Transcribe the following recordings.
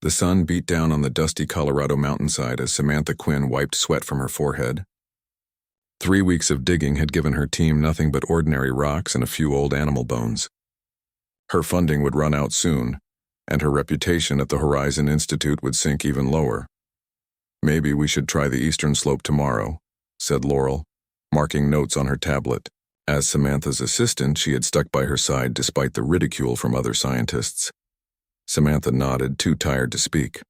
The sun beat down on the dusty Colorado mountainside as Samantha Quinn wiped sweat from her forehead. 3 weeks of digging had given her team nothing but ordinary rocks and a few old animal bones. Her funding would run out soon, and her reputation at the Horizon Institute would sink even lower. "Maybe we should try the eastern slope tomorrow," said Laurel, marking notes on her tablet. As Samantha's assistant, she had stuck by her side despite the ridicule from other scientists. Samantha nodded, too tired to speak.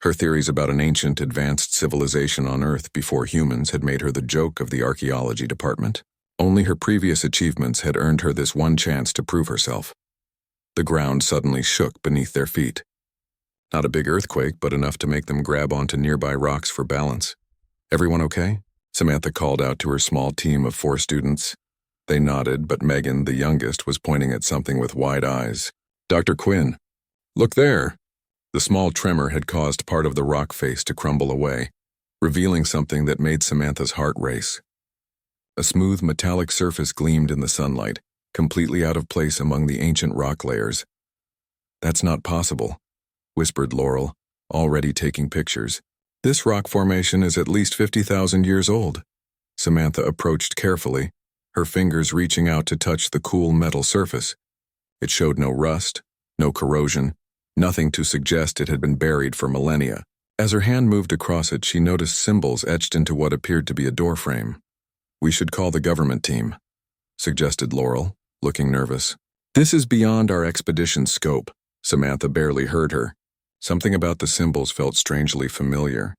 Her theories about an ancient, advanced civilization on Earth before humans had made her the joke of the archaeology department. Only her previous achievements had earned her this one chance to prove herself. The ground suddenly shook beneath their feet. Not a big earthquake, but enough to make them grab onto nearby rocks for balance. "Everyone okay?" Samantha called out to her small team of 4 students. They nodded, but Megan, the youngest, was pointing at something with wide eyes. "Dr. Quinn, look there!" The small tremor had caused part of the rock face to crumble away, revealing something that made Samantha's heart race. A smooth metallic surface gleamed in the sunlight, completely out of place among the ancient rock layers. "That's not possible," whispered Laurel, already taking pictures. "This rock formation is at least 50,000 years old." Samantha approached carefully, her fingers reaching out to touch the cool metal surface. It showed no rust, no corrosion, nothing to suggest it had been buried for millennia. As her hand moved across it, she noticed symbols etched into what appeared to be a doorframe. "We should call the government team," suggested Laurel, looking nervous. "This is beyond our expedition's scope." Samantha barely heard her. Something about the symbols felt strangely familiar,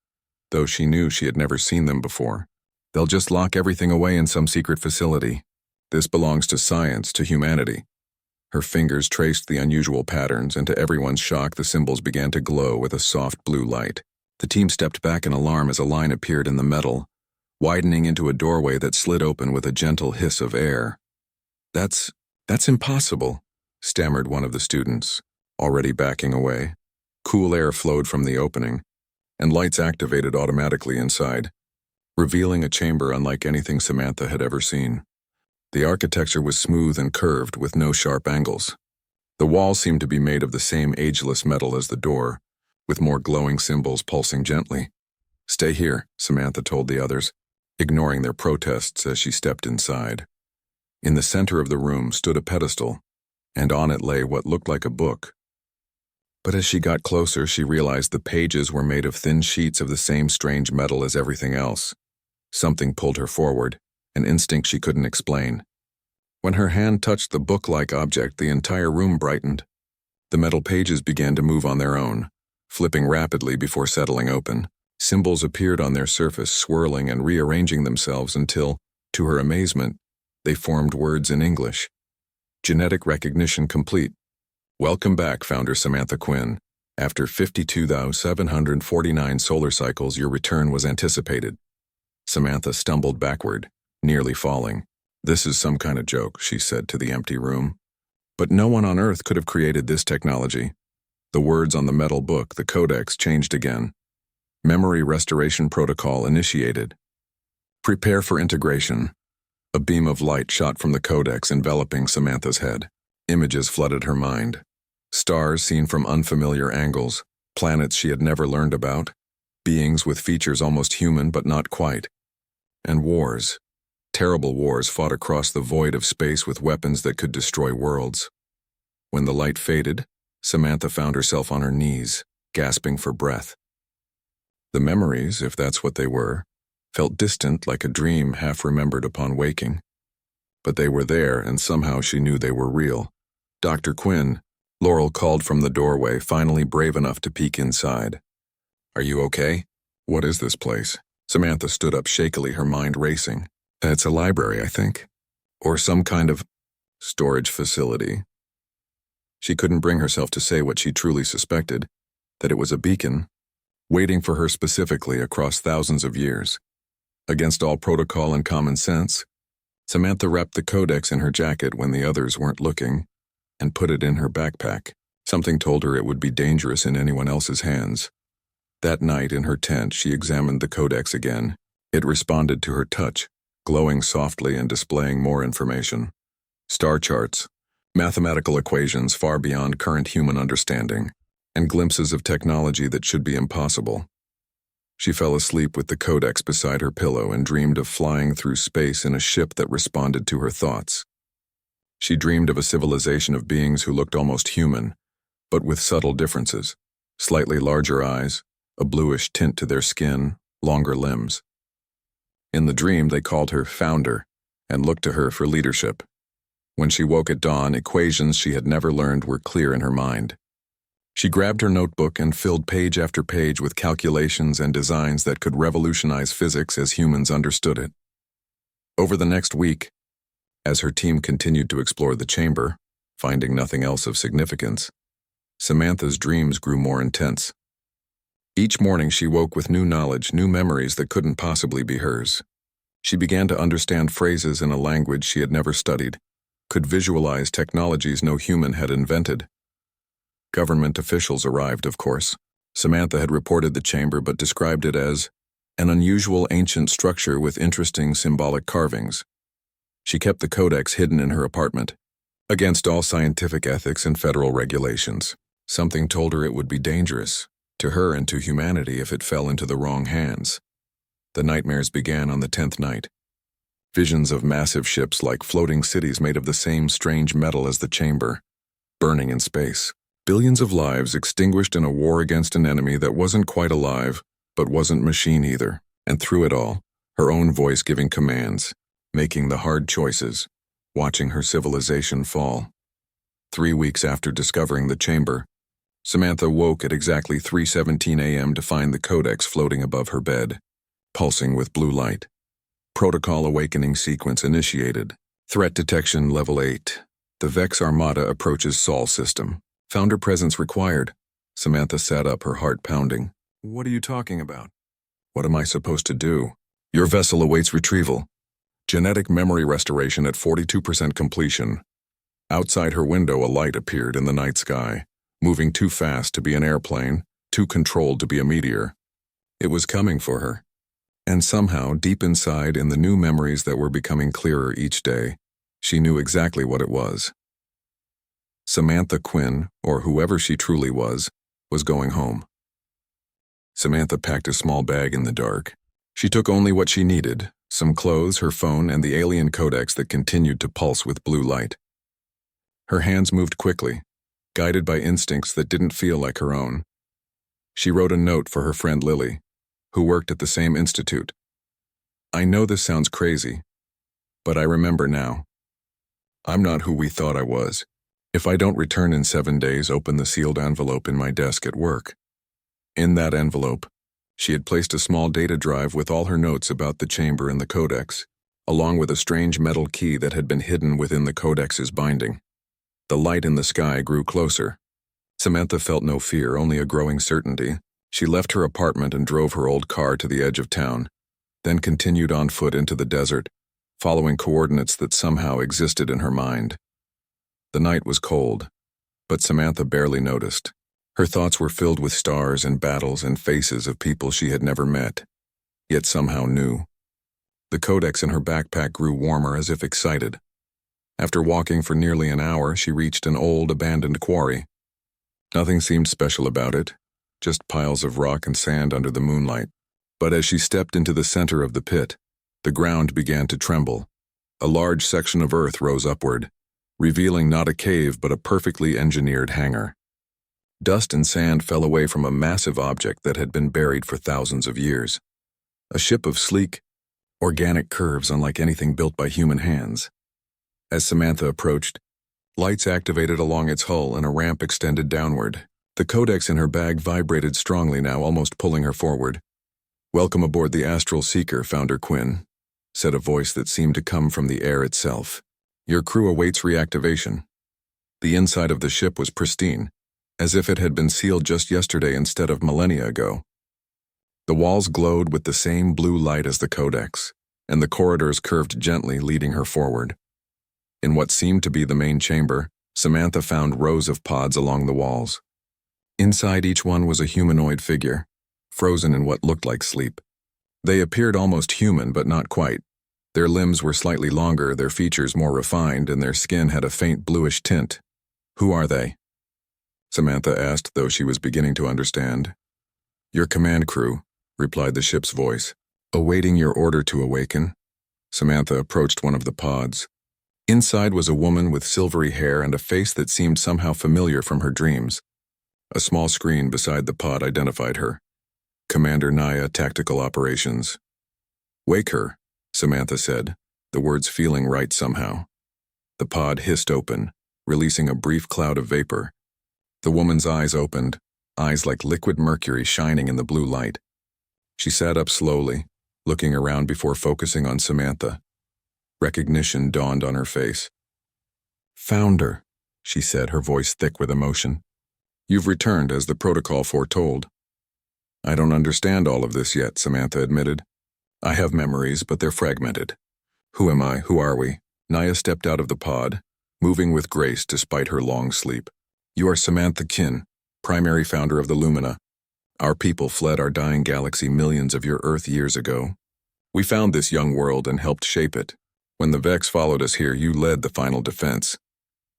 though she knew she had never seen them before. "They'll just lock everything away in some secret facility. This belongs to science, to humanity." Her fingers traced the unusual patterns, and to everyone's shock, the symbols began to glow with a soft blue light. The team stepped back in alarm as a line appeared in the metal, widening into a doorway that slid open with a gentle hiss of air. That's impossible," stammered one of the students, already backing away. Cool air flowed from the opening, and lights activated automatically inside, revealing a chamber unlike anything Samantha had ever seen. The architecture was smooth and curved, with no sharp angles. The walls seemed to be made of the same ageless metal as the door, with more glowing symbols pulsing gently. "Stay here," Samantha told the others, ignoring their protests as she stepped inside. In the center of the room stood a pedestal, and on it lay what looked like a book. But as she got closer, she realized the pages were made of thin sheets of the same strange metal as everything else. Something pulled her forward, an instinct she couldn't explain. When her hand touched the book-like object, the entire room brightened. The metal pages began to move on their own, flipping rapidly before settling open. Symbols appeared on their surface, swirling and rearranging themselves until, to her amazement, they formed words in English. Genetic recognition complete. "Welcome back, Founder Samantha Quinn. After 52,749 solar cycles, your return was anticipated." Samantha stumbled backward, nearly falling. "This is some kind of joke," she said to the empty room. But no one on Earth could have created this technology. The words on the metal book, the Codex, changed again. "Memory restoration protocol initiated. Prepare for integration." A beam of light shot from the Codex, enveloping Samantha's head. Images flooded her mind. Stars seen from unfamiliar angles, planets she had never learned about, beings with features almost human but not quite. And wars. Terrible wars fought across the void of space with weapons that could destroy worlds. When the light faded, Samantha found herself on her knees, gasping for breath. The memories, if that's what they were, felt distant, like a dream half remembered upon waking. But they were there, and somehow she knew they were real. "Dr. Quinn," Laurel called from the doorway, finally brave enough to peek inside. "Are you okay? What is this place?" Samantha stood up shakily, her mind racing. "It's a library, I think. Or some kind of storage facility." She couldn't bring herself to say what she truly suspected, that it was a beacon, waiting for her specifically across thousands of years. Against all protocol and common sense, Samantha wrapped the Codex in her jacket when the others weren't looking, and put it in her backpack. Something told her it would be dangerous in anyone else's hands. That night in her tent, she examined the Codex again. It responded to her touch, glowing softly and displaying more information. Star charts, mathematical equations far beyond current human understanding. and glimpses of technology that should be impossible. She fell asleep with the Codex beside her pillow and dreamed of flying through space in a ship that responded to her thoughts. She dreamed of a civilization of beings who looked almost human, but with subtle differences: slightly larger eyes, a bluish tint to their skin, longer limbs. In the dream, they called her Founder and looked to her for leadership. When she woke at dawn, equations she had never learned were clear in her mind. She grabbed her notebook and filled page after page with calculations and designs that could revolutionize physics as humans understood it. Over the next week, as her team continued to explore the chamber, finding nothing else of significance, Samantha's dreams grew more intense. Each morning she woke with new knowledge, new memories that couldn't possibly be hers. She began to understand phrases in a language she had never studied, could visualize technologies no human had invented. Government officials arrived, of course. Samantha had reported the chamber but described it as an unusual ancient structure with interesting symbolic carvings. She kept the Codex hidden in her apartment, against all scientific ethics and federal regulations. Something told her it would be dangerous, to her and to humanity, if it fell into the wrong hands. The nightmares began on the 10th night. Visions of massive ships like floating cities made of the same strange metal as the chamber, burning in space. Billions of lives extinguished in a war against an enemy that wasn't quite alive, but wasn't machine either. And through it all, her own voice giving commands, making the hard choices, watching her civilization fall. 3 weeks after discovering the chamber, Samantha woke at exactly 3:17 a.m. to find the Codex floating above her bed, pulsing with blue light. Protocol awakening sequence initiated. Threat detection level 8. The Vex Armada approaches Sol system. Founder presence required. Samantha sat up, her heart pounding. What are you talking about? What am I supposed to do? Your vessel awaits retrieval. Genetic memory restoration at 42% completion. Outside her window, a light appeared in the night sky, moving too fast to be an airplane, too controlled to be a meteor. It was coming for her. And somehow, deep inside, in the new memories that were becoming clearer each day, she knew exactly what it was. Samantha Quinn, or whoever she truly was going home. Samantha packed a small bag in the dark. She took only what she needed: some clothes, her phone, and the alien Codex that continued to pulse with blue light. Her hands moved quickly, guided by instincts that didn't feel like her own. She wrote a note for her friend Lily, who worked at the same institute. I know this sounds crazy, but I remember now. I'm not who we thought I was. If I don't return in 7 days, open the sealed envelope in my desk at work. In that envelope, she had placed a small data drive with all her notes about the chamber and the Codex, along with a strange metal key that had been hidden within the Codex's binding. The light in the sky grew closer. Samantha felt no fear, only a growing certainty. She left her apartment and drove her old car to the edge of town, then continued on foot into the desert, following coordinates that somehow existed in her mind. The night was cold, but Samantha barely noticed. Her thoughts were filled with stars and battles and faces of people she had never met, yet somehow knew. The Codex in her backpack grew warmer, as if excited. After walking for nearly an hour, she reached an old, abandoned quarry. Nothing seemed special about it, just piles of rock and sand under the moonlight. But as she stepped into the center of the pit, the ground began to tremble. A large section of earth rose upward, revealing not a cave but a perfectly engineered hangar. Dust and sand fell away from a massive object that had been buried for thousands of years. A ship of sleek, organic curves unlike anything built by human hands. As Samantha approached, lights activated along its hull and a ramp extended downward. The Codex in her bag vibrated strongly now, almost pulling her forward. Welcome aboard the Astral Seeker, Founder Quinn, said a voice that seemed to come from the air itself. Your crew awaits reactivation. The inside of the ship was pristine, as if it had been sealed just yesterday instead of millennia ago. The walls glowed with the same blue light as the Codex, and the corridors curved gently, leading her forward. In what seemed to be the main chamber, Samantha found rows of pods along the walls. Inside each one was a humanoid figure, frozen in what looked like sleep. They appeared almost human, but not quite. Their limbs were slightly longer, their features more refined, and their skin had a faint bluish tint. Who are they? Samantha asked, though she was beginning to understand. Your command crew, replied the ship's voice. Awaiting your order to awaken. Samantha approached one of the pods. Inside was a woman with silvery hair and a face that seemed somehow familiar from her dreams. A small screen beside the pod identified her. Commander Naya, Tactical Operations. Wake her, Samantha said, the words feeling right somehow. The pod hissed open, releasing a brief cloud of vapor. The woman's eyes opened, eyes like liquid mercury shining in the blue light. She sat up slowly, looking around before focusing on Samantha. Recognition dawned on her face. Founder, she said, her voice thick with emotion. You've returned as the protocol foretold. I don't understand all of this yet, Samantha admitted. I have memories, but they're fragmented. Who am I? Who are we? Naya stepped out of the pod, moving with grace despite her long sleep. You are Samantha Kin, primary founder of the Lumina. Our people fled our dying galaxy millions of your Earth years ago. We found this young world and helped shape it. When the Vex followed us here, you led the final defense.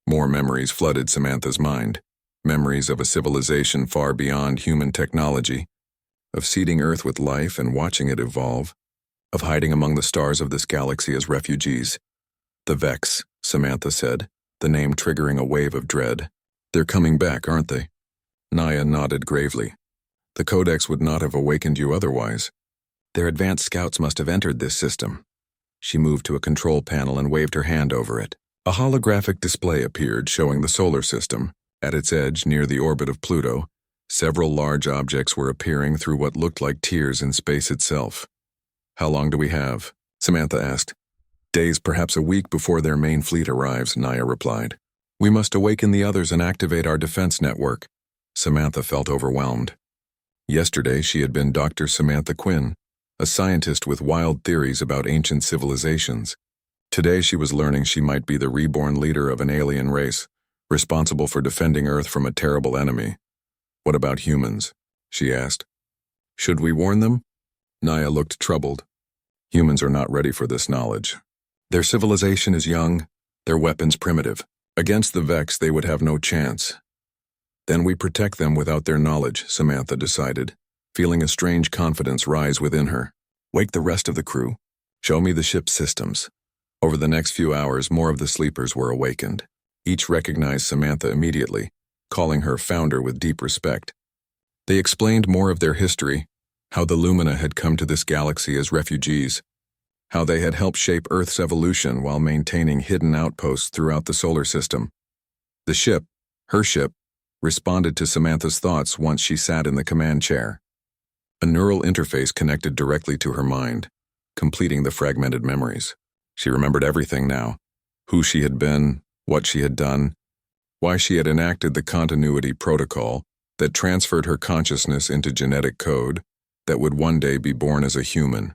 More memories flooded Samantha's mind. Memories of a civilization far beyond human technology, of seeding Earth with life and watching it evolve, of hiding among the stars of this galaxy as refugees. The Vex, Samantha said, the name triggering a wave of dread. They're coming back, aren't they? Naya nodded gravely. The Codex would not have awakened you otherwise. Their advanced scouts must have entered this system. She moved to a control panel and waved her hand over it. A holographic display appeared showing the solar system. At its edge, near the orbit of Pluto, several large objects were appearing through what looked like tears in space itself. How long do we have? Samantha asked. Days, perhaps a week before their main fleet arrives, Naya replied. We must awaken the others and activate our defense network. Samantha felt overwhelmed. Yesterday, she had been Dr. Samantha Quinn, a scientist with wild theories about ancient civilizations. Today, she was learning she might be the reborn leader of an alien race, responsible for defending Earth from a terrible enemy. What about humans? She asked. Should we warn them? Naya looked troubled. Humans are not ready for this knowledge. Their civilization is young, their weapons primitive. Against the Vex, they would have no chance. Then we protect them without their knowledge, Samantha decided, feeling a strange confidence rise within her. Wake the rest of the crew. Show me the ship's systems. Over the next few hours, more of the sleepers were awakened. Each recognized Samantha immediately, calling her founder with deep respect. They explained more of their history, how the Lumina had come to this galaxy as refugees, how they had helped shape Earth's evolution while maintaining hidden outposts throughout the solar system. The ship, her ship, responded to Samantha's thoughts once she sat in the command chair. A neural interface connected directly to her mind, completing the fragmented memories. She remembered everything now, who she had been, what she had done, why she had enacted the continuity protocol that transferred her consciousness into genetic code that would one day be born as a human.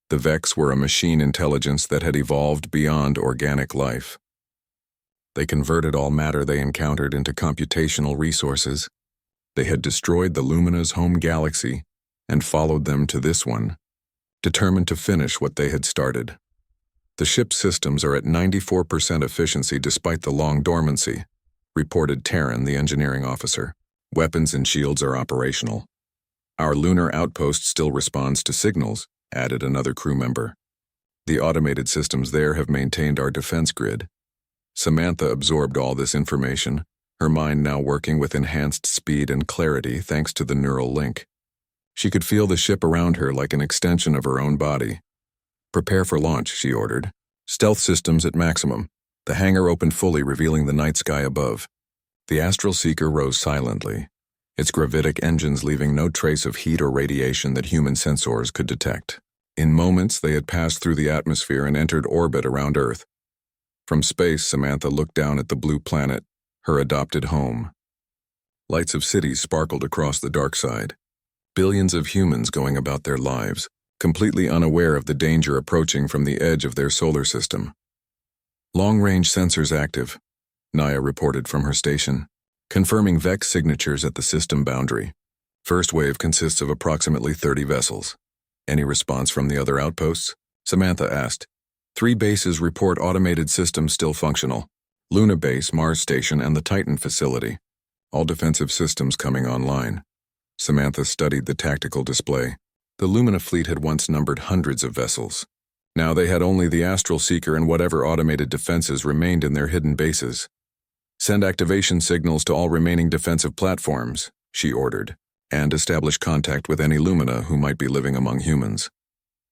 The Vex were a machine intelligence that had evolved beyond organic life. They converted all matter they encountered into computational resources. They had destroyed the Lumina's home galaxy and followed them to this one, determined to finish what they had started. The ship's systems are at 94% efficiency despite the long dormancy, reported Terran, the engineering officer. Weapons and shields are operational. Our lunar outpost still responds to signals, added another crew member. The automated systems there have maintained our defense grid. Samantha absorbed all this information, her mind now working with enhanced speed and clarity thanks to the neural link. She could feel the ship around her like an extension of her own body. Prepare for launch, she ordered. Stealth systems at maximum. The hangar opened fully, revealing the night sky above. The Astral Seeker rose silently, its gravitic engines leaving no trace of heat or radiation that human sensors could detect. In moments, they had passed through the atmosphere and entered orbit around Earth. From space, Samantha looked down at the blue planet, her adopted home. Lights of cities sparkled across the dark side. Billions of humans going about their lives, completely unaware of the danger approaching from the edge of their solar system. Long-range sensors active, Naya reported from her station, confirming Vex signatures at the system boundary. First wave consists of approximately 30 vessels. Any response from the other outposts? Samantha asked. 3 bases report automated systems still functional. Luna Base, Mars Station, and the Titan facility. All defensive systems coming online. Samantha studied the tactical display. The Lumina fleet had once numbered hundreds of vessels. Now they had only the Astral Seeker and whatever automated defenses remained in their hidden bases. Send activation signals to all remaining defensive platforms, she ordered, and establish contact with any Lumina who might be living among humans.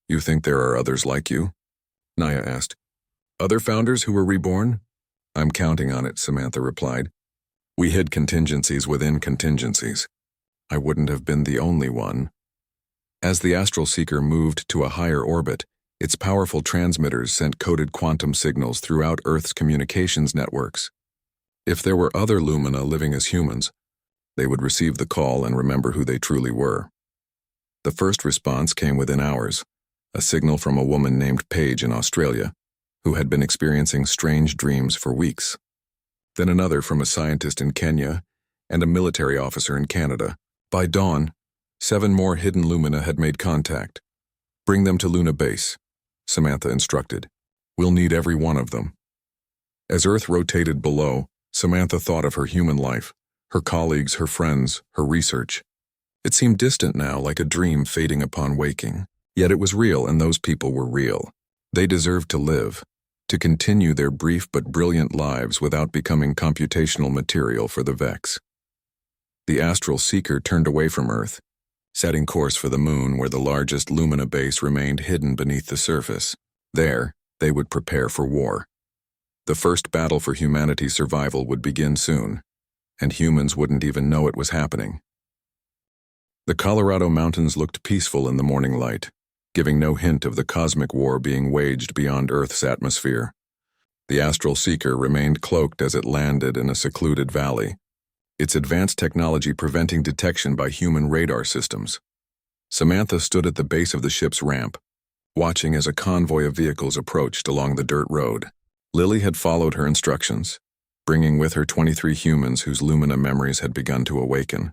You think there are others like you? Naya asked. Other founders who were reborn? I'm counting on it, Samantha replied. We hid contingencies within contingencies. I wouldn't have been the only one. As the Astral Seeker moved to a higher orbit, its powerful transmitters sent coded quantum signals throughout Earth's communications networks. If there were other Lumina living as humans, they would receive the call and remember who they truly were. The first response came within hours, a signal from a woman named Paige in Australia, who had been experiencing strange dreams for weeks. Then another from a scientist in Kenya and a military officer in Canada. By dawn, 7 more hidden Lumina had made contact. Bring them to Luna Base, Samantha instructed. We'll need every one of them. As Earth rotated below, Samantha thought of her human life, her colleagues, her friends, her research. It seemed distant now, like a dream fading upon waking. Yet it was real, and those people were real. They deserved to live, to continue their brief but brilliant lives without becoming computational material for the Vex. The Astral Seeker turned away from Earth, setting course for the Moon, where the largest Lumina base remained hidden beneath the surface. There, they would prepare for war. The first battle for humanity's survival would begin soon, and humans wouldn't even know it was happening. The Colorado Mountains looked peaceful in the morning light, giving no hint of the cosmic war being waged beyond Earth's atmosphere. The Astral Seeker remained cloaked as it landed in a secluded valley, its advanced technology preventing detection by human radar systems. Samantha stood at the base of the ship's ramp, watching as a convoy of vehicles approached along the dirt road. Lily had followed her instructions, bringing with her 23 humans whose Lumina memories had begun to awaken.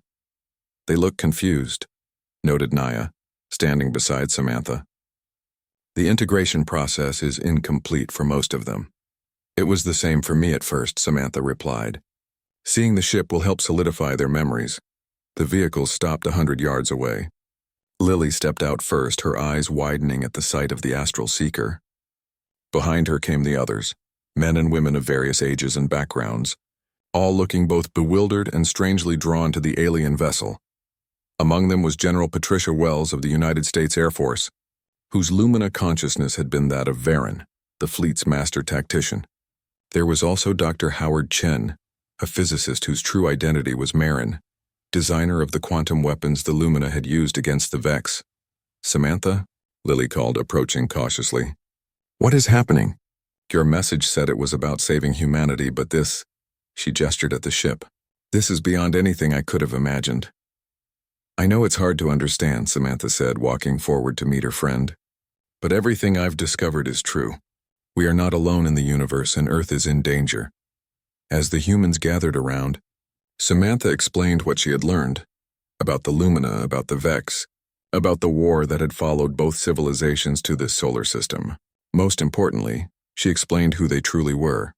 They looked confused, noted Naya, standing beside Samantha. The integration process is incomplete for most of them. It was the same for me at first, Samantha replied. Seeing the ship will help solidify their memories. The vehicles stopped 100 yards away. Lily stepped out first, her eyes widening at the sight of the Astral Seeker. Behind her came the others, men and women of various ages and backgrounds, all looking both bewildered and strangely drawn to the alien vessel. Among them was General Patricia Wells of the United States Air Force, whose Lumina consciousness had been that of Varen, the fleet's master tactician. There was also Dr. Howard Chen, a physicist whose true identity was Marin, designer of the quantum weapons the Lumina had used against the Vex. Samantha, Lily called, approaching cautiously. What is happening? Your message said it was about saving humanity, but this, she gestured at the ship. This is beyond anything I could have imagined. I know it's hard to understand, Samantha said, walking forward to meet her friend. But everything I've discovered is true. We are not alone in the universe, and Earth is in danger. As the humans gathered around, Samantha explained what she had learned, about the Lumina, about the Vex, about the war that had followed both civilizations to this solar system. Most importantly, she explained who they truly were,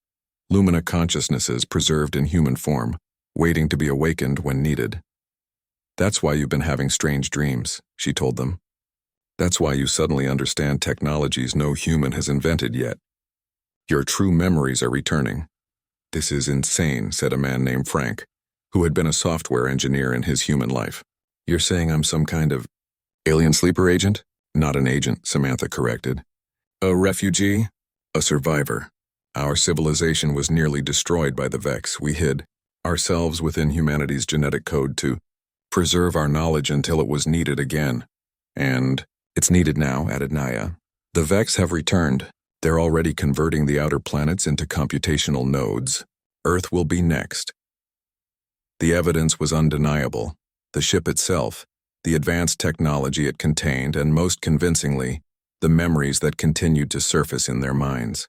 Lumina consciousnesses preserved in human form, waiting to be awakened when needed. That's why you've been having strange dreams, she told them. That's why you suddenly understand technologies no human has invented yet. Your true memories are returning. This is insane, said a man named Frank, who had been a software engineer in his human life. You're saying I'm some kind of alien sleeper agent? Not an agent, Samantha corrected. A refugee? A survivor. Our civilization was nearly destroyed by the Vex. We hid ourselves within humanity's genetic code to preserve our knowledge until it was needed again. And it's needed now, added Naya. The Vex have returned. They're already converting the outer planets into computational nodes. Earth will be next. The evidence was undeniable. The ship itself, the advanced technology it contained, and most convincingly, the memories that continued to surface in their minds.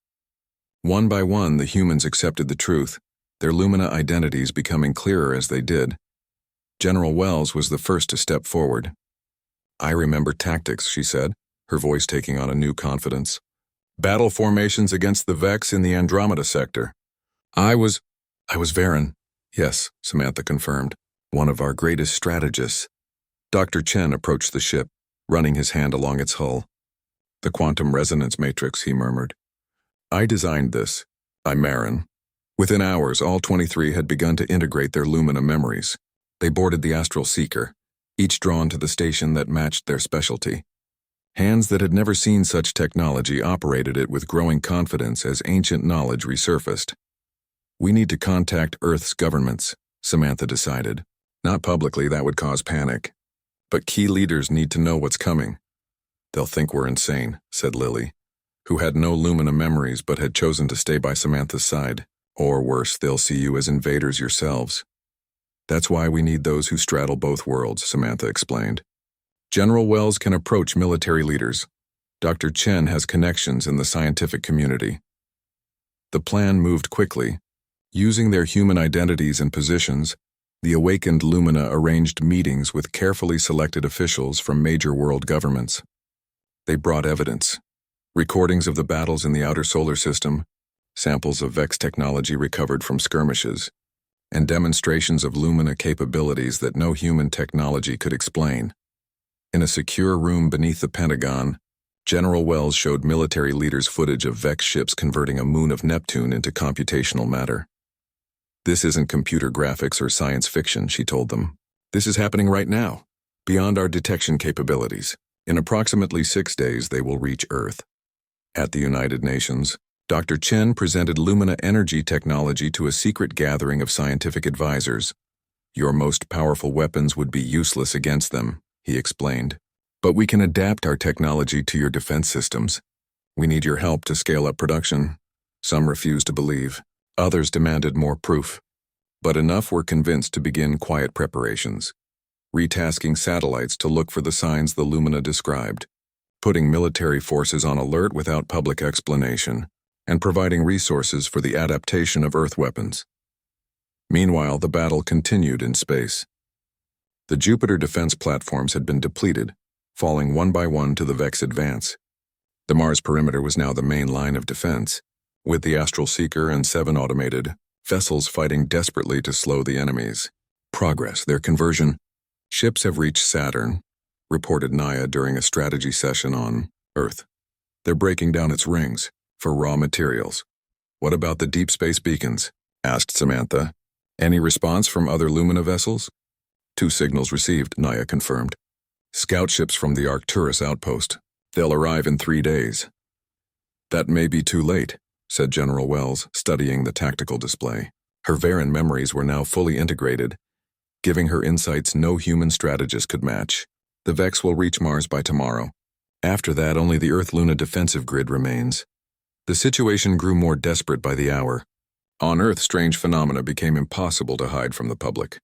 One by one, the humans accepted the truth, their Lumina identities becoming clearer as they did. General Wells was the first to step forward. I remember tactics, she said, her voice taking on a new confidence. Battle formations against the Vex in the Andromeda sector. I was Varen. Yes, Samantha confirmed. One of our greatest strategists. Dr. Chen approached the ship, running his hand along its hull. The quantum resonance matrix, he murmured. I designed this. I'm Marin. Within hours, all 23 had begun to integrate their Lumina memories. They boarded the Astral Seeker, each drawn to the station that matched their specialty. Hands that had never seen such technology operated it with growing confidence as ancient knowledge resurfaced. We need to contact Earth's governments, Samantha decided. Not publicly, that would cause panic. But key leaders need to know what's coming. They'll think we're insane, said Lily, who had no Lumina memories but had chosen to stay by Samantha's side. Or worse, they'll see you as invaders yourselves. That's why we need those who straddle both worlds, Samantha explained. General Wells can approach military leaders. Dr. Chen has connections in the scientific community. The plan moved quickly. Using their human identities and positions, the awakened Lumina arranged meetings with carefully selected officials from major world governments. They brought evidence. Recordings of the battles in the outer solar system, samples of Vex technology recovered from skirmishes, and demonstrations of Lumina capabilities that no human technology could explain. In a secure room beneath the Pentagon, General Wells showed military leaders footage of Vex ships converting a moon of Neptune into computational matter. This isn't computer graphics or science fiction, she told them. This is happening right now, beyond our detection capabilities. In approximately 6 days, they will reach Earth. At the United Nations, Dr. Chen presented Lumina energy technology to a secret gathering of scientific advisors. Your most powerful weapons would be useless against them, he explained. But we can adapt our technology to your defense systems. We need your help to scale up production. Some refused to believe. Others demanded more proof. But enough were convinced to begin quiet preparations, retasking satellites to look for the signs the Lumina described, putting military forces on alert without public explanation, and providing resources for the adaptation of Earth weapons. Meanwhile, the battle continued in space. The Jupiter defense platforms had been depleted, falling one by one to the Vex advance. The Mars perimeter was now the main line of defense, with the Astral Seeker and 7 automated vessels fighting desperately to slow the enemies. Progress, their conversion. Ships have reached Saturn, reported Naya during a strategy session on Earth. They're breaking down its rings for raw materials. What about the deep space beacons? Asked Samantha. Any response from other Lumina vessels? 2 signals received, Naya confirmed. Scout ships from the Arcturus outpost. They'll arrive in 3 days. That may be too late, said General Wells, studying the tactical display. Her Varan memories were now fully integrated, giving her insights no human strategist could match. The Vex will reach Mars by tomorrow. After that, only the Earth-Luna defensive grid remains. The situation grew more desperate by the hour. On Earth, strange phenomena became impossible to hide from the public.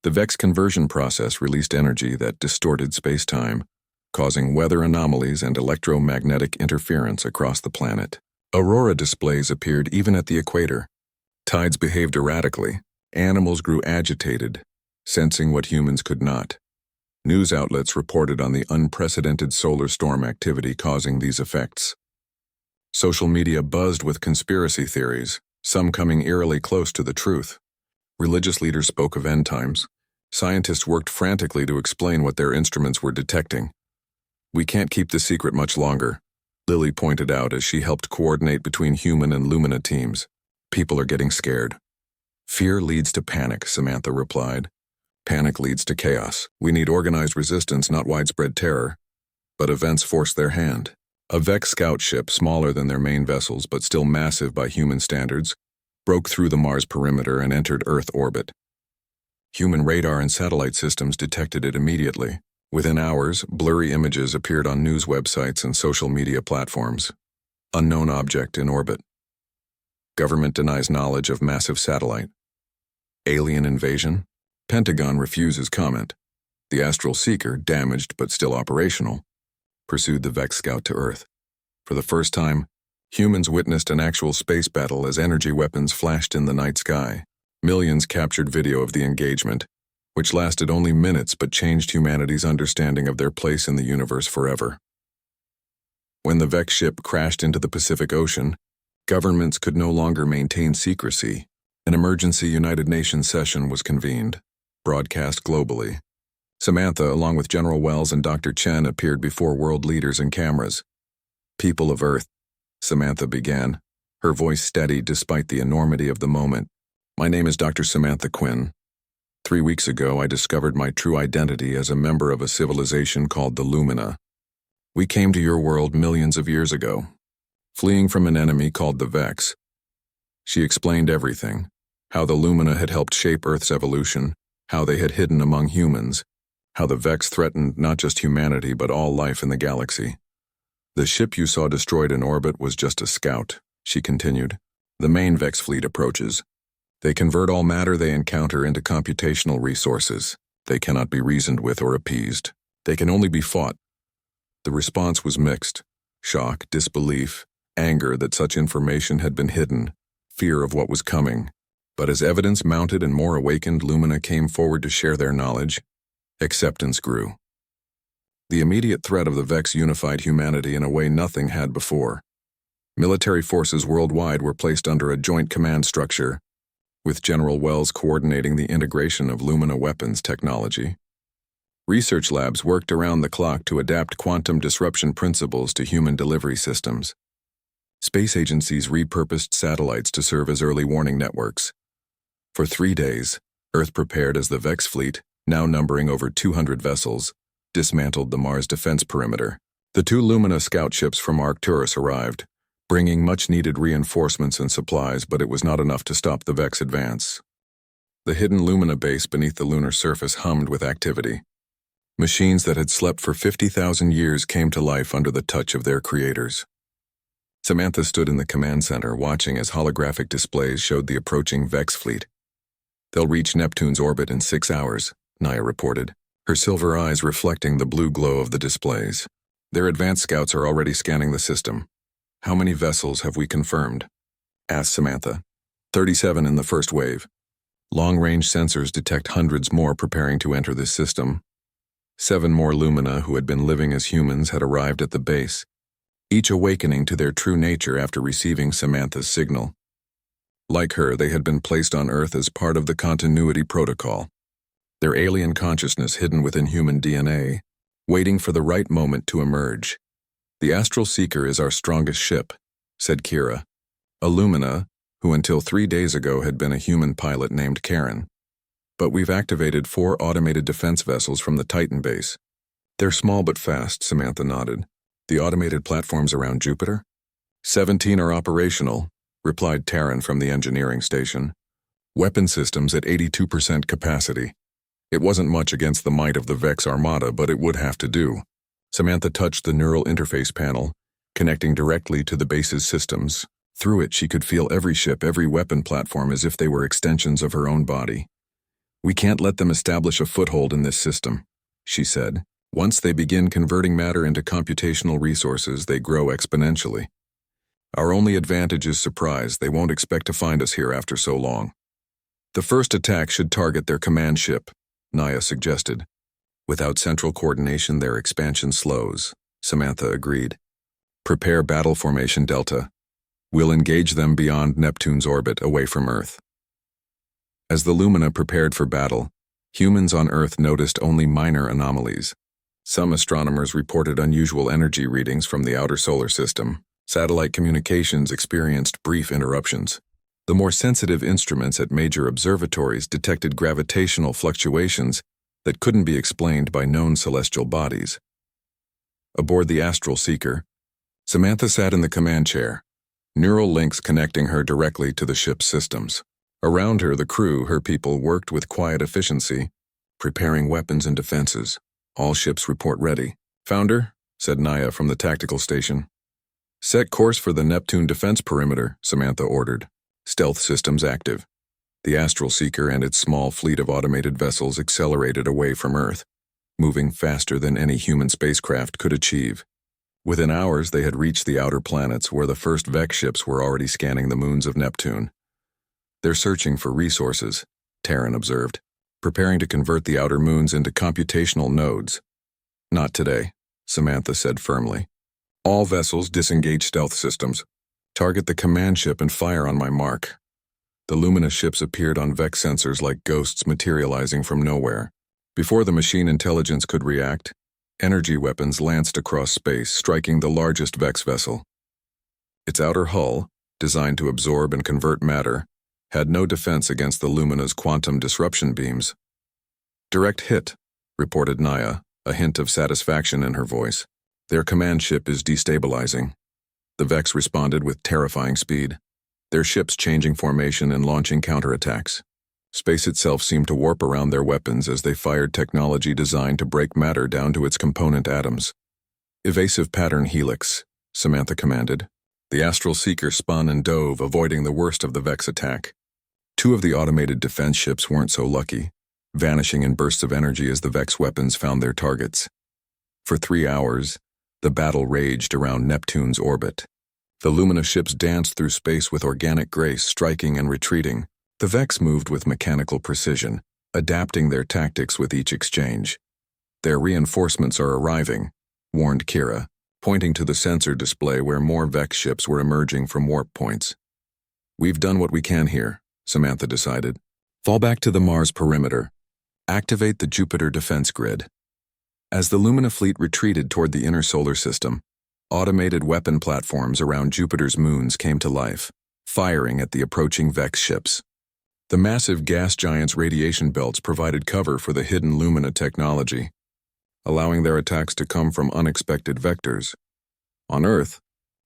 The Vex conversion process released energy that distorted space-time, causing weather anomalies and electromagnetic interference across the planet. Aurora displays appeared even at the equator. Tides behaved erratically. Animals grew agitated, sensing what humans could not. News outlets reported on the unprecedented solar storm activity causing these effects. Social media buzzed with conspiracy theories, some coming eerily close to the truth. Religious leaders spoke of end times. Scientists worked frantically to explain what their instruments were detecting. We can't keep this secret much longer, Lily pointed out as she helped coordinate between human and Lumina teams. People are getting scared. Fear leads to panic, Samantha replied. Panic leads to chaos. We need organized resistance, not widespread terror. But events force their hand. A Vex scout ship, smaller than their main vessels but still massive by human standards, broke through the Mars perimeter and entered Earth orbit. Human radar and satellite systems detected it immediately. Within hours, blurry images appeared on news websites and social media platforms. Unknown object in orbit. Government denies knowledge of massive satellite. Alien invasion? Pentagon refuses comment. The Astral Seeker, damaged but still operational, pursued the Vex scout to Earth. For the first time, humans witnessed an actual space battle as energy weapons flashed in the night sky. Millions captured video of the engagement, which lasted only minutes but changed humanity's understanding of their place in the universe forever. When the Vex ship crashed into the Pacific Ocean, governments could no longer maintain secrecy. An emergency United Nations session was convened, broadcast globally. Samantha, along with General Wells and Dr. Chen, appeared before world leaders and cameras. "People of Earth," Samantha began, her voice steady despite the enormity of the moment. "My name is Dr. Samantha Quinn. 3 weeks ago, I discovered my true identity as a member of a civilization called the Lumina. We came to your world millions of years ago, fleeing from an enemy called the Vex." She explained everything, how the Lumina had helped shape Earth's evolution, how they had hidden among humans, how the Vex threatened not just humanity but all life in the galaxy. "The ship you saw destroyed in orbit was just a scout," she continued. "The main Vex fleet approaches. They convert all matter they encounter into computational resources. They cannot be reasoned with or appeased. They can only be fought." The response was mixed: shock, disbelief, anger that such information had been hidden, fear of what was coming. But as evidence mounted and more awakened Lumina came forward to share their knowledge, acceptance grew. The immediate threat of the Vex unified humanity in a way nothing had before. Military forces worldwide were placed under a joint command structure, with General Wells coordinating the integration of Lumina weapons technology. Research labs worked around the clock to adapt quantum disruption principles to human delivery systems. Space agencies repurposed satellites to serve as early warning networks. For 3 days, Earth prepared as the Vex fleet, now numbering over 200 vessels, dismantled the Mars defense perimeter. The 2 Lumina scout ships from Arcturus arrived, bringing much-needed reinforcements and supplies, but it was not enough to stop the Vex advance. The hidden Lumina base beneath the lunar surface hummed with activity. Machines that had slept for 50,000 years came to life under the touch of their creators. Samantha stood in the command center, watching as holographic displays showed the approaching Vex fleet. "They'll reach Neptune's orbit in 6 hours, Naya reported, her silver eyes reflecting the blue glow of the displays. "Their advanced scouts are already scanning the system." "How many vessels have we confirmed?" asked Samantha. 37 in the first wave. Long-range sensors detect hundreds more preparing to enter this system. 7 more Lumina who had been living as humans had arrived at the base, each awakening to their true nature after receiving Samantha's signal. Like her, they had been placed on Earth as part of the continuity protocol, their alien consciousness hidden within human DNA, waiting for the right moment to emerge. "The Astral Seeker is our strongest ship," said Kira, a Lumina who until 3 days ago had been a human pilot named Karen. "But we've activated 4 automated defense vessels from the Titan base. They're small but fast," Samantha nodded. "The automated platforms around Jupiter?" 17 are operational," replied Terran from the engineering station. "Weapon systems at 82% capacity. It wasn't much against the might of the Vex Armada, but it would have to do." Samantha touched the neural interface panel, connecting directly to the base's systems. Through it, she could feel every ship, every weapon platform as if they were extensions of her own body. "We can't let them establish a foothold in this system," she said. "Once they begin converting matter into computational resources, they grow exponentially. Our only advantage is surprise. They won't expect to find us here after so long." "The first attack should target their command ship," Naya suggested. "Without central coordination, their expansion slows," Samantha agreed. "Prepare battle formation Delta. We'll engage them beyond Neptune's orbit, away from Earth." As the Lumina prepared for battle, humans on Earth noticed only minor anomalies. Some astronomers reported unusual energy readings from the outer solar system. Satellite communications experienced brief interruptions. The more sensitive instruments at major observatories detected gravitational fluctuations that couldn't be explained by known celestial bodies. Aboard the Astral Seeker, Samantha sat in the command chair, neural links connecting her directly to the ship's systems. Around her, the crew, her people, worked with quiet efficiency, preparing weapons and defenses. "All ships report ready." "Founder," said Naya from the tactical station. "Set course for the Neptune defense perimeter," Samantha ordered. "Stealth systems active." The Astral Seeker and its small fleet of automated vessels accelerated away from Earth, moving faster than any human spacecraft could achieve. Within hours, they had reached the outer planets where the first Vex ships were already scanning the moons of Neptune. "They're searching for resources," Terran observed, "preparing to convert the outer moons into computational nodes." "Not today," Samantha said firmly. "All vessels disengage stealth systems. Target the command ship and fire on my mark." The Lumina ships appeared on Vex sensors like ghosts materializing from nowhere. Before the machine intelligence could react, energy weapons lanced across space, striking the largest Vex vessel. Its outer hull, designed to absorb and convert matter, had no defense against the Lumina's quantum disruption beams. "Direct hit," reported Naya, a hint of satisfaction in her voice. "Their command ship is destabilizing." The Vex responded with terrifying speed, their ships changing formation and launching counterattacks. Space itself seemed to warp around their weapons as they fired technology designed to break matter down to its component atoms. "Evasive pattern helix," Samantha commanded. The Astral Seeker spun and dove, avoiding the worst of the Vex attack. Two of the automated defense ships weren't so lucky, vanishing in bursts of energy as the Vex weapons found their targets. For 3 hours, the battle raged around Neptune's orbit. The Lumina ships danced through space with organic grace, striking and retreating. The Vex moved with mechanical precision, adapting their tactics with each exchange. "Their reinforcements are arriving," warned Kira, pointing to the sensor display where more Vex ships were emerging from warp points. "We've done what we can here," Samantha decided. "Fall back to the Mars perimeter. Activate the Jupiter defense grid." As the Lumina fleet retreated toward the inner solar system, automated weapon platforms around Jupiter's moons came to life, firing at the approaching Vex ships. The massive gas giants' radiation belts provided cover for the hidden Lumina technology, allowing their attacks to come from unexpected vectors. On Earth,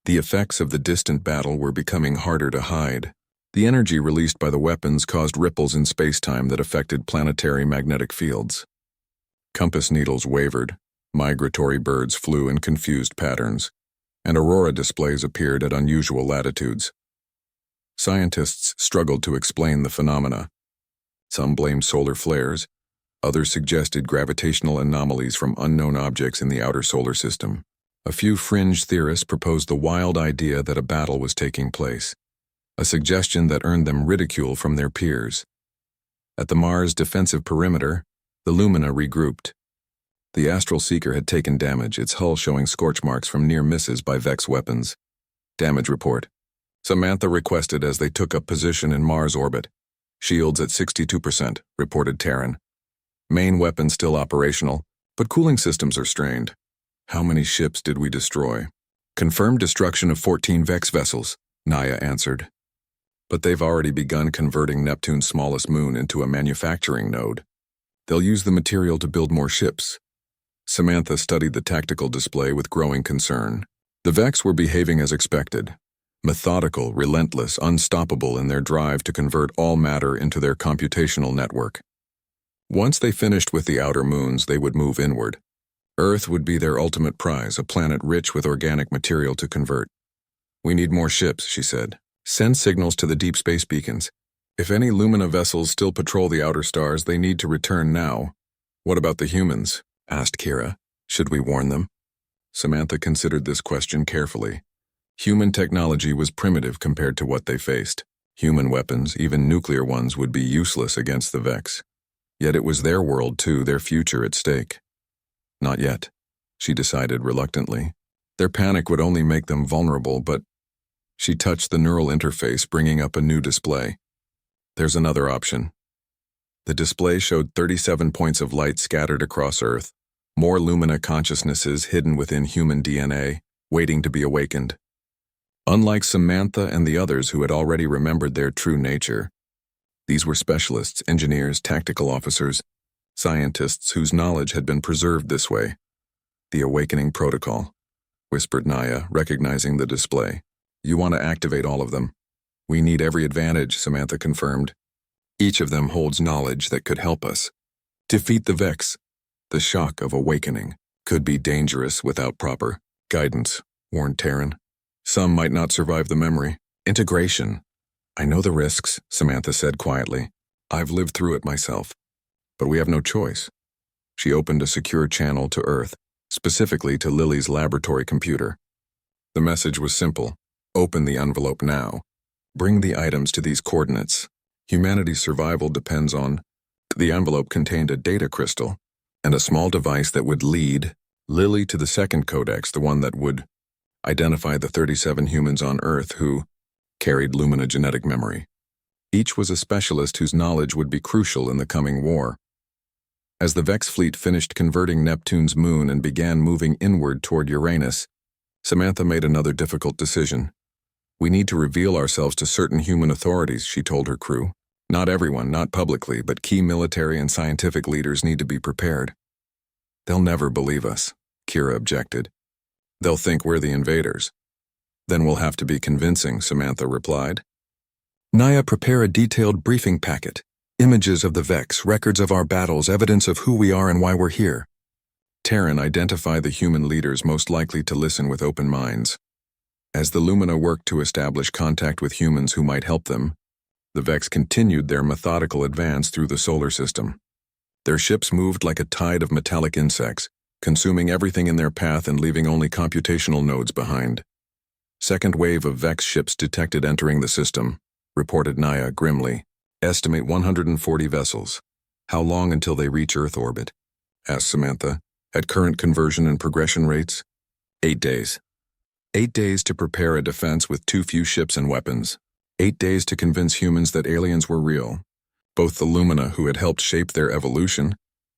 the effects of the distant battle were becoming harder to hide. The energy released by the weapons caused ripples in space-time that affected planetary magnetic fields. Compass needles wavered, migratory birds flew in confused patterns, and aurora displays appeared at unusual latitudes. Scientists struggled to explain the phenomena. Some blamed solar flares, others suggested gravitational anomalies from unknown objects in the outer solar system. A few fringe theorists proposed the wild idea that a battle was taking place, a suggestion that earned them ridicule from their peers. At the Mars defensive perimeter, the Lumina regrouped. The Astral Seeker had taken damage, its hull showing scorch marks from near misses by Vex weapons. "Damage report," Samantha requested as they took up position in Mars orbit. "Shields at 62%, reported Terran. "Main weapons still operational, but cooling systems are strained." "How many ships did we destroy?" "Confirmed destruction of 14 Vex vessels," Naya answered. "But they've already begun converting Neptune's smallest moon into a manufacturing node. They'll use the material to build more ships." Samantha studied the tactical display with growing concern. The Vex were behaving as expected, methodical, relentless, unstoppable in their drive to convert all matter into their computational network. Once they finished with the outer moons, they would move inward. Earth would be their ultimate prize, a planet rich with organic material to convert. "We need more ships," she said. "Send signals to the deep space beacons. If any Lumina vessels still patrol the outer stars, they need to return now." "What about the humans?" asked Kira. "Should we warn them?" Samantha considered this question carefully. Human technology was primitive compared to what they faced. Human weapons, even nuclear ones, would be useless against the Vex. Yet it was their world too, their future at stake. "Not yet," she decided reluctantly. Their panic would only make them vulnerable, but she touched the neural interface, bringing up a new display. "There's another option." The display showed 37 points of light scattered across Earth, more Lumina consciousnesses hidden within human DNA, waiting to be awakened. Unlike Samantha and the others who had already remembered their true nature, these were specialists, engineers, tactical officers, scientists whose knowledge had been preserved this way. "The awakening protocol," whispered Naya, recognizing the display. "You want to activate all of them." "We need every advantage," Samantha confirmed. "Each of them holds knowledge that could help us defeat the Vex." The shock of awakening could be dangerous without proper guidance, warned Terran. "Some might not survive the memory. Integration." "I know the risks," Samantha said quietly. "I've lived through it myself. But we have no choice." She opened a secure channel to Earth, specifically to Lily's laboratory computer. The message was simple. "Open the envelope now. Bring the items to these coordinates. Humanity's survival depends on..." The envelope contained a data crystal and a small device that would lead Lily to the second codex, the one that would identify the 37 humans on Earth who carried Lumina genetic memory. Each was a specialist whose knowledge would be crucial in the coming war. As the Vex fleet finished converting Neptune's moon and began moving inward toward Uranus, Samantha made another difficult decision. "We need to reveal ourselves to certain human authorities," she told her crew. "Not everyone, not publicly, but key military and scientific leaders need to be prepared." "They'll never believe us," Kira objected. "They'll think we're the invaders." "Then we'll have to be convincing," Samantha replied. "Naya, prepare a detailed briefing packet. Images of the Vex, records of our battles, evidence of who we are and why we're here." Terran, identify the human leaders most likely to listen with open minds. As the Lumina worked to establish contact with humans who might help them, the Vex continued their methodical advance through the solar system. Their ships moved like a tide of metallic insects, consuming everything in their path and leaving only computational nodes behind. "Second wave of Vex ships detected entering the system," reported Naya grimly. "Estimate 140 vessels. How long until they reach Earth orbit?" asked Samantha. "At current conversion and progression rates?" 8 days. 8 days to prepare a defense with too few ships and weapons. 8 days to convince humans that aliens were real. Both the Lumina, who had helped shape their evolution,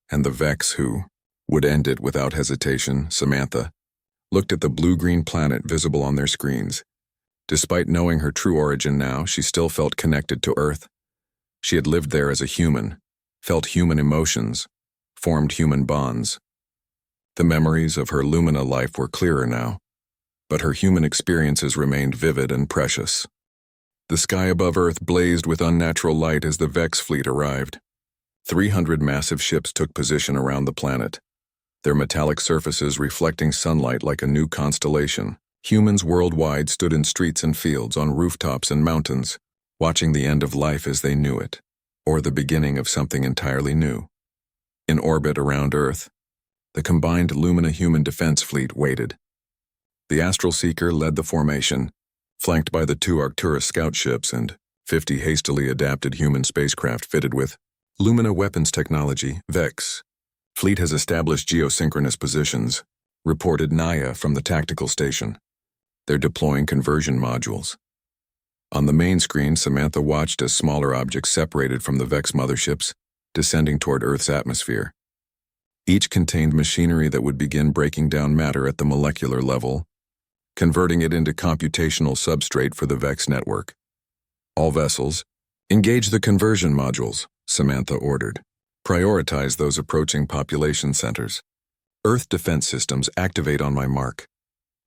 and the Vex, who would end it without hesitation. Samantha looked at the blue-green planet visible on their screens. Despite knowing her true origin now, she still felt connected to Earth. She had lived there as a human, felt human emotions, formed human bonds. The memories of her Lumina life were clearer now, but her human experiences remained vivid and precious. The sky above Earth blazed with unnatural light as the Vex fleet arrived. 300 massive ships took position around the planet, their metallic surfaces reflecting sunlight like a new constellation. Humans worldwide stood in streets and fields, on rooftops and mountains, watching the end of life as they knew it, or the beginning of something entirely new. In orbit around Earth, the combined Lumina-human defense fleet waited. The Astral Seeker led the formation, flanked by the 2 Arcturus scout ships and 50 hastily adapted human spacecraft fitted with Lumina weapons technology. "Vex fleet has established geosynchronous positions," reported Naya from the tactical station. "They're deploying conversion modules." On the main screen, Samantha watched as smaller objects separated from the Vex motherships, descending toward Earth's atmosphere. Each contained machinery that would begin breaking down matter at the molecular level, converting it into computational substrate for the Vex network. "All vessels, engage the conversion modules," Samantha ordered. "Prioritize those approaching population centers. Earth defense systems activate on my mark."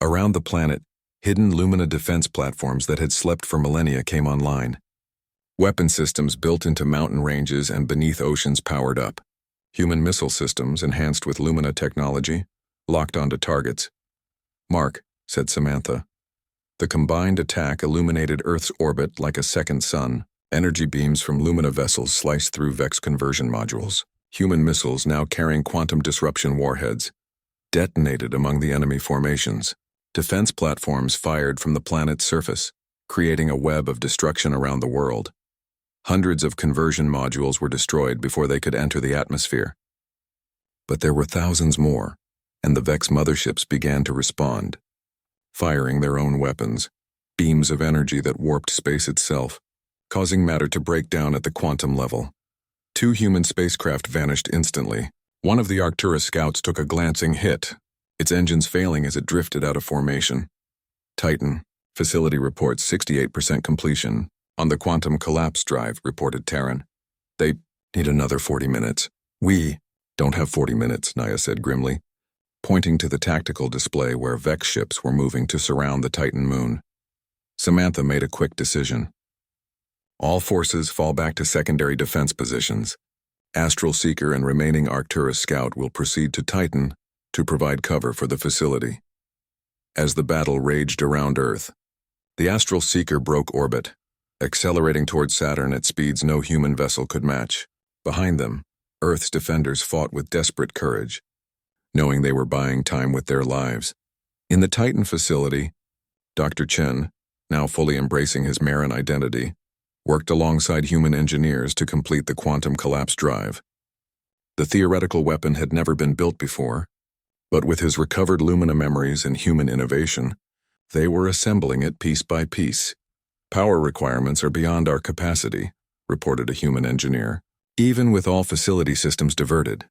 Around the planet, hidden Lumina defense platforms that had slept for millennia came online. Weapon systems built into mountain ranges and beneath oceans powered up. Human missile systems, enhanced with Lumina technology, locked onto targets. "Mark," said Samantha. The combined attack illuminated Earth's orbit like a second sun. Energy beams from Lumina vessels sliced through Vex conversion modules. Human missiles, now carrying quantum disruption warheads, detonated among the enemy formations. Defense platforms fired from the planet's surface, creating a web of destruction around the world. Hundreds of conversion modules were destroyed before they could enter the atmosphere. But there were thousands more, and the Vex motherships began to respond, firing their own weapons, beams of energy that warped space itself, causing matter to break down at the quantum level. 2 human spacecraft vanished instantly. One of the Arcturus scouts took a glancing hit, its engines failing as it drifted out of formation. "Titan, facility reports 68% completion on the quantum collapse drive," reported Terran. "They need another 40 minutes. "We don't have 40 minutes, Naya said grimly, pointing to the tactical display where Vex ships were moving to surround the Titan moon. Samantha made a quick decision. "All forces fall back to secondary defense positions. Astral Seeker and remaining Arcturus Scout will proceed to Titan to provide cover for the facility." As the battle raged around Earth, the Astral Seeker broke orbit, accelerating toward Saturn at speeds no human vessel could match. Behind them, Earth's defenders fought with desperate courage, knowing they were buying time with their lives. In the Titan facility, Dr. Chen, now fully embracing his Marin identity, worked alongside human engineers to complete the quantum collapse drive. The theoretical weapon had never been built before, but with his recovered Lumina memories and human innovation, they were assembling it piece by piece. "Power requirements are beyond our capacity," reported a human engineer. Even with all facility systems diverted.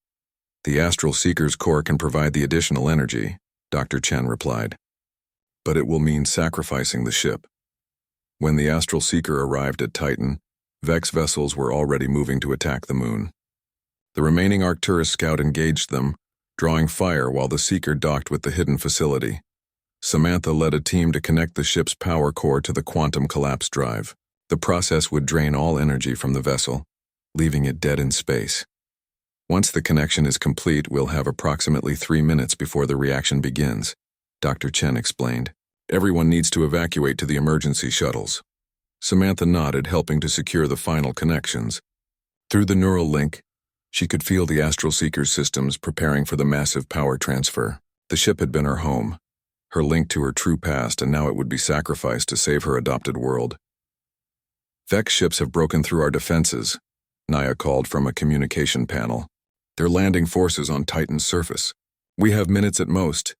The Astral Seeker's core can provide the additional energy, Dr. Chen replied. But it will mean sacrificing the ship. When the Astral Seeker arrived at Titan, Vex vessels were already moving to attack the moon. The remaining Arcturus scout engaged them, drawing fire while the Seeker docked with the hidden facility. Samantha led a team to connect the ship's power core to the quantum collapse drive. The process would drain all energy from the vessel, leaving it dead in space. Once the connection is complete, we'll have approximately 3 minutes before the reaction begins, Dr. Chen explained. Everyone needs to evacuate to the emergency shuttles. Samantha nodded, helping to secure the final connections. Through the neural link, she could feel the Astral Seeker's systems preparing for the massive power transfer. The ship had been her home, her link to her true past, and now it would be sacrificed to save her adopted world. Vex ships have broken through our defenses, Naya called from a communication panel. They're landing forces on Titan's surface. We have minutes at most.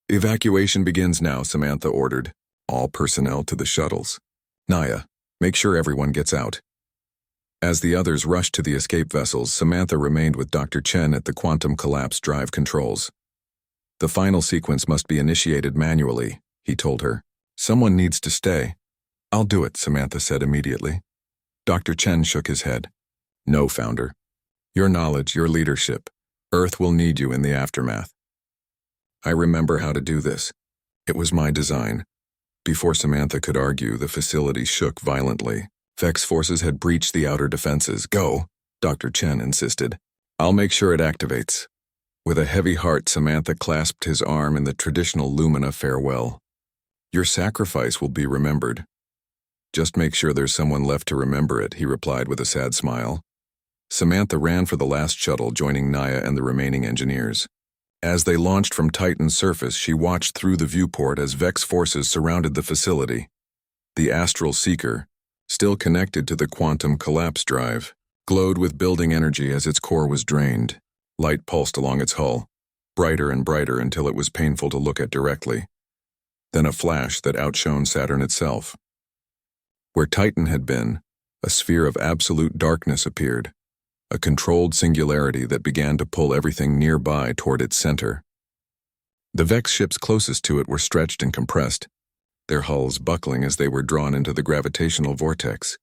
Evacuation begins now, Samantha ordered. All personnel to the shuttles. Naya, make sure everyone gets out. As the others rushed to the escape vessels, Samantha remained with Dr. Chen at the quantum collapse drive controls. The final sequence must be initiated manually, he told her. Someone needs to stay. I'll do it, Samantha said immediately. Dr. Chen shook his head. No, Founder. Your knowledge, your leadership. Earth will need you in the aftermath. I remember how to do this. It was my design. Before Samantha could argue, the facility shook violently. Vex forces had breached the outer defenses. Go, Dr. Chen insisted. I'll make sure it activates. With a heavy heart, Samantha clasped his arm in the traditional Lumina farewell. Your sacrifice will be remembered. Just make sure there's someone left to remember it, he replied with a sad smile. Samantha ran for the last shuttle, joining Naya and the remaining engineers. As they launched from Titan's surface, she watched through the viewport as Vex forces surrounded the facility. The Astral Seeker, still connected to the quantum collapse drive, glowed with building energy as its core was drained. Light pulsed along its hull, brighter and brighter until it was painful to look at directly. Then a flash that outshone Saturn itself. Where Titan had been, a sphere of absolute darkness appeared, a controlled singularity that began to pull everything nearby toward its center. The Vex ships closest to it were stretched and compressed, their hulls buckling as they were drawn into the gravitational vortex.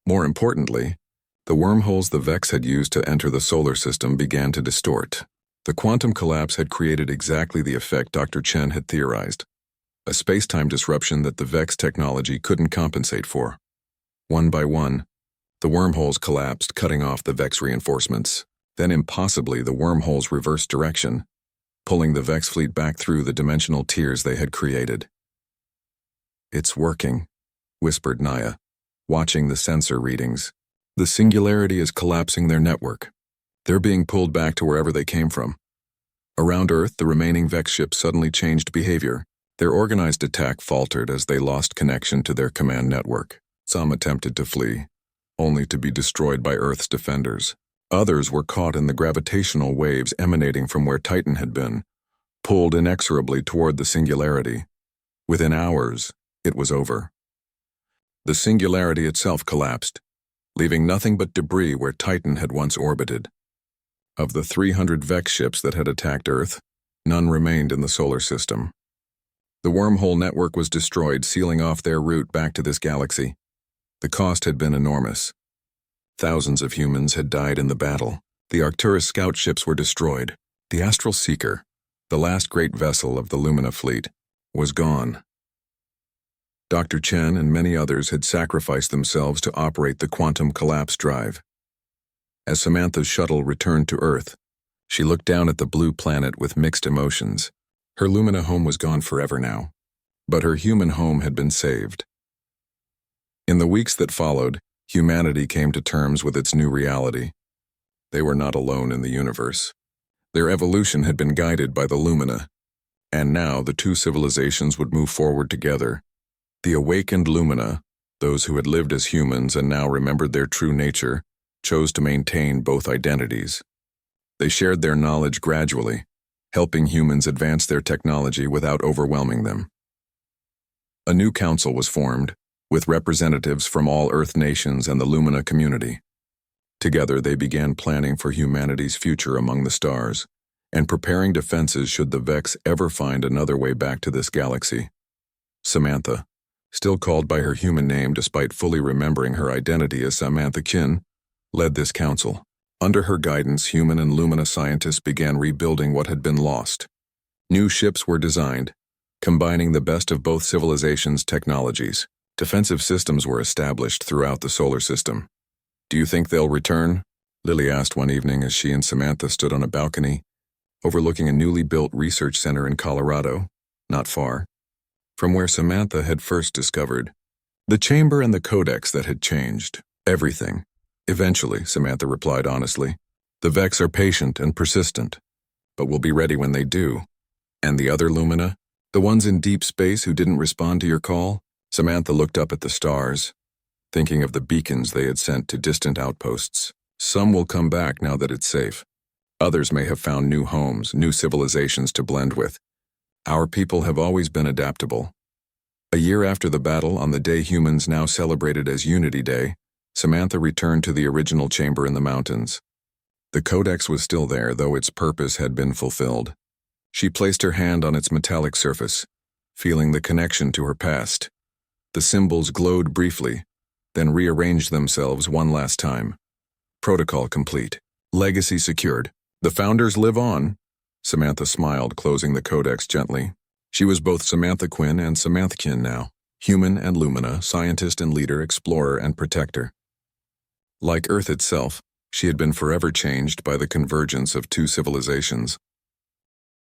More importantly, the wormholes the Vex had used to enter the solar system began to distort. The quantum collapse had created exactly the effect Dr. Chen had theorized, a space-time disruption that the Vex technology couldn't compensate for. One by one, the wormholes collapsed, cutting off the Vex reinforcements. Then impossibly, the wormholes reversed direction, pulling the Vex fleet back through the dimensional tiers they had created. It's working, whispered Naya, watching the sensor readings. The singularity is collapsing their network. They're being pulled back to wherever they came from. Around Earth, the remaining Vex ships suddenly changed behavior. Their organized attack faltered as they lost connection to their command network. Some attempted to flee, only to be destroyed by Earth's defenders. Others were caught in the gravitational waves emanating from where Titan had been, pulled inexorably toward the singularity. Within hours, it was over. The singularity itself collapsed, leaving nothing but debris where Titan had once orbited. Of the 300 Vex ships that had attacked Earth, none remained in the solar system. The wormhole network was destroyed, sealing off their route back to this galaxy. The cost had been enormous. Thousands of humans had died in the battle. The Arcturus scout ships were destroyed. The Astral Seeker, the last great vessel of the Lumina fleet, was gone. Dr. Chen and many others had sacrificed themselves to operate the quantum collapse drive. As Samantha's shuttle returned to Earth, she looked down at the blue planet with mixed emotions. Her Lumina home was gone forever now, but her human home had been saved. In the weeks that followed, humanity came to terms with its new reality. They were not alone in the universe. Their evolution had been guided by the Lumina, and now the two civilizations would move forward together. The awakened Lumina, those who had lived as humans and now remembered their true nature, chose to maintain both identities. They shared their knowledge gradually, helping humans advance their technology without overwhelming them. A new council was formed, with representatives from all Earth nations and the Lumina community. Together, they began planning for humanity's future among the stars, and preparing defenses should the Vex ever find another way back to this galaxy. Samantha, still called by her human name despite fully remembering her identity as Samantha Kin, led this council. Under her guidance, human and Lumina scientists began rebuilding what had been lost. New ships were designed, combining the best of both civilizations' technologies. Defensive systems were established throughout the solar system. "Do you think they'll return?" Lily asked one evening as she and Samantha stood on a balcony, overlooking a newly built research center in Colorado, not far from where Samantha had first discovered the chamber and the Codex that had changed everything. "Eventually," Samantha replied honestly. "The Vex are patient and persistent, but we'll be ready when they do." "And the other Lumina? The ones in deep space who didn't respond to your call?" Samantha looked up at the stars, thinking of the beacons they had sent to distant outposts. "Some will come back now that it's safe. Others may have found new homes, new civilizations to blend with. Our people have always been adaptable." A year after the battle, on the day humans now celebrated as Unity Day, Samantha returned to the original chamber in the mountains. The Codex was still there, though its purpose had been fulfilled. She placed her hand on its metallic surface, feeling the connection to her past. The symbols glowed briefly, then rearranged themselves one last time. Protocol complete. Legacy secured. "The founders live on." Samantha smiled, closing the Codex gently. She was both Samantha Quinn and Samantha Kin now, human and Lumina, scientist and leader, explorer and protector. Like Earth itself, she had been forever changed by the convergence of two civilizations.